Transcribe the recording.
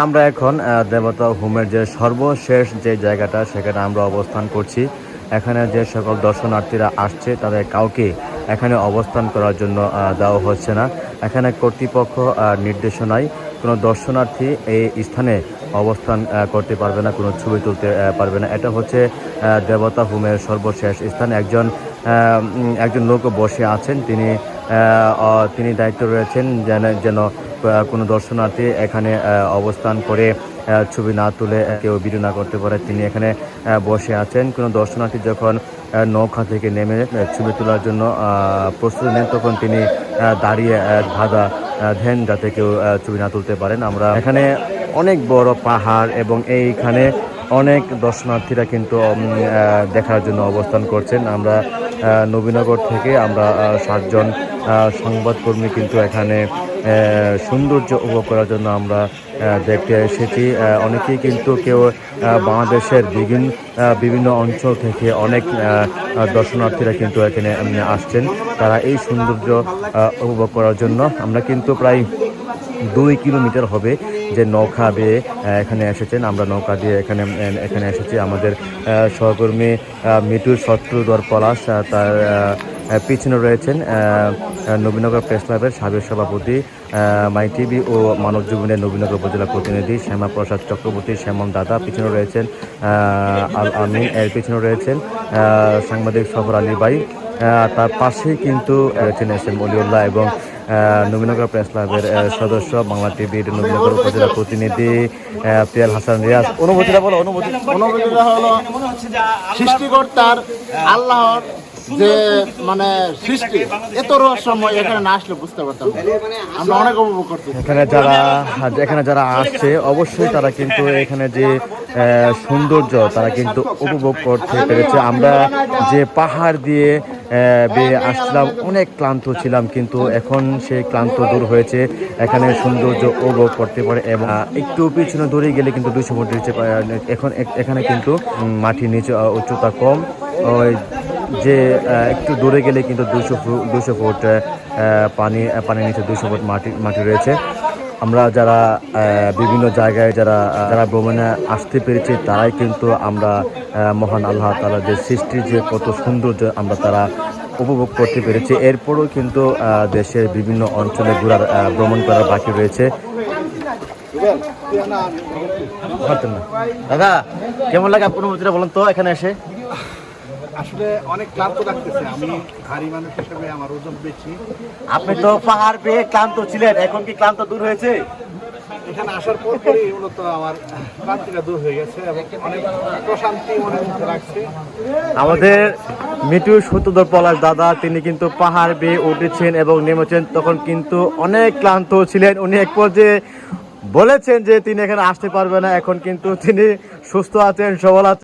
আমরা এখন দেবতা হোমের যে সর্বশেষ যে জায়গাটা সেখানে আমরা অবস্থান করছি। এখানে যে সকল দর্শনার্থীরা আসছে তাদের কাউকে এখানে অবস্থান করার জন্য দেওয়া হচ্ছে না। এখানে কর্তৃপক্ষ নির্দেশনায় কোনো দর্শনার্থী এই স্থানে অবস্থান করতে পারবে না, কোনো ছবি তুলতে পারবে না। এটা হচ্ছে দেবতা হোমের সর্বশেষ স্থান। একজন লোক বসে আছেন, তিনি দায়িত্ব রয়েছেন যেন কোনো দর্শনার্থী এখানে অবস্থান করে ছবি না তুলে কেউ ভিডিও না করতে পারে। তিনি এখানে বসে আছেন। কোনো দর্শনার্থী যখন নৌকা থেকে নেমে ছবি তোলার জন্য প্রস্তুতি নেন তখন তিনি দাঁড়িয়ে বাধা দেন যাতে কেউ ছবি না তুলতে পারেন। আমরা এখানে অনেক বড় পাহাড় এবং এইখানে অনেক দর্শনার্থীরা কিন্তু দেখার জন্য অবস্থান করছেন। আমরা নবীনগর থেকে আমরা 7 জন সংবাদকর্মী কিন্তু এখানে সৌন্দর্য উপভোগ করার জন্য আমরা দেখতে এসেছি। অনেকেই কিন্তু কেউ বাংলাদেশের বিভিন্ন অঞ্চল থেকে অনেক দর্শনার্থীরা কিন্তু এখানে আসছেন, তারা এই সৌন্দর্য উপভোগ করার জন্য। আমরা কিন্তু প্রায় 2 কিলোমিটার হবে যে নৌকা বেয়ে এখানে এসেছেন। আমরা নৌকা দিয়ে এখানে এসেছি। আমাদের সহকর্মী মিঠুর শত্রুধর পলাশ, তার পিছনে রয়েছেন নবীনগর প্রেস ক্লাবের সাবেক সভাপতি, মাই টিভি ও মানব জীবনের নবীনগর উপজেলা প্রতিনিধি শ্যামাপ্রসাদ চক্রবর্তী, শ্যামল দাদা। পিছনে রয়েছেন আল আমিন, এর পিছনে রয়েছেন সাংবাদিক সফর আলী ভাই। তার পাশেই কিন্তু রয়েছেন এস এম অলিউল্লাহ এবং নবীনগর প্রেস ক্লাবের সদস্য, বাংলা টিভির নবীনগর উপজেলা প্রতিনিধি পিয়াল হাসান রিয়াজ। অনুভূতিটা বলো। অনুভূতিটা হলো সৃষ্টিকর্তার আল্লাহর যে মানে সৃষ্টি, এত রহস্যময়, এখানে না আসলে বুঝতে পারতাম। আমরা অনেক উপভোগ করছি। এখানে যারা আসছে অবশ্যই তারা কিন্তু এখানে যে সৌন্দর্য তারা কিন্তু উপভোগ করতে পেরেছে। আমরা যে পাহাড় দিয়ে বেয়ে আসছিলাম, অনেক ক্লান্ত ছিলাম, কিন্তু এখন সেই ক্লান্ত দূর হয়েছে। এখানে সৌন্দর্য উপভোগ করতে পারে এবং একটু পিছনে দূরে গেলে কিন্তু 200 ফুট নিচে এখানে কিন্তু মাটির নিচে উচ্চতা কম। ওই যে একটু দূরে গেলে কিন্তু 200 ফুট পানির নিচে 200 ফুট মাটি রয়েছে। আমরা যারা বিভিন্ন জায়গায় যারা ভ্রমণে আসতে পেরেছি তারাই কিন্তু আমরা মহান আল্লাহ তাআলার যে সৃষ্টির যে কত সৌন্দর্য আমরা তারা উপভোগ করতে পেরেছি। এরপরও কিন্তু দেশের বিভিন্ন অঞ্চলে ভ্রমণ করার বাকি রয়েছে। দাদা, কেমন লাগে আপনার অনুভূতিটা বলেন তো এখানে এসে? আসলে অনেক ক্লান্ত লাগতেছে। আমি ভারী মানুষ হিসেবে আমার ওজন বেশি। আপনি তো পাহাড় পেয়ে ক্লান্ত ছিলেন, এখন কি ক্লান্ত দূর হয়েছে? এখানে আসার পরই মূলত আমার ক্লান্তিটা দূর হয়ে গেছে এবং অনেক প্রশান্তি মনে লাগছে। আমাদের মিঠু শত্রুধর পলাশ দাদা, তিনি কিন্তু পাহাড় বেয়ে উঠেছেন এবং নেমেছেন, তখন কিন্তু অনেক ক্লান্ত ছিলেন। উনি এক পর্যায়ে বলেছেন যে তিনি এখানে আসতে পারবেন না, এখন কিন্তু তিনি সুস্থ আছেন, সবল আছেন।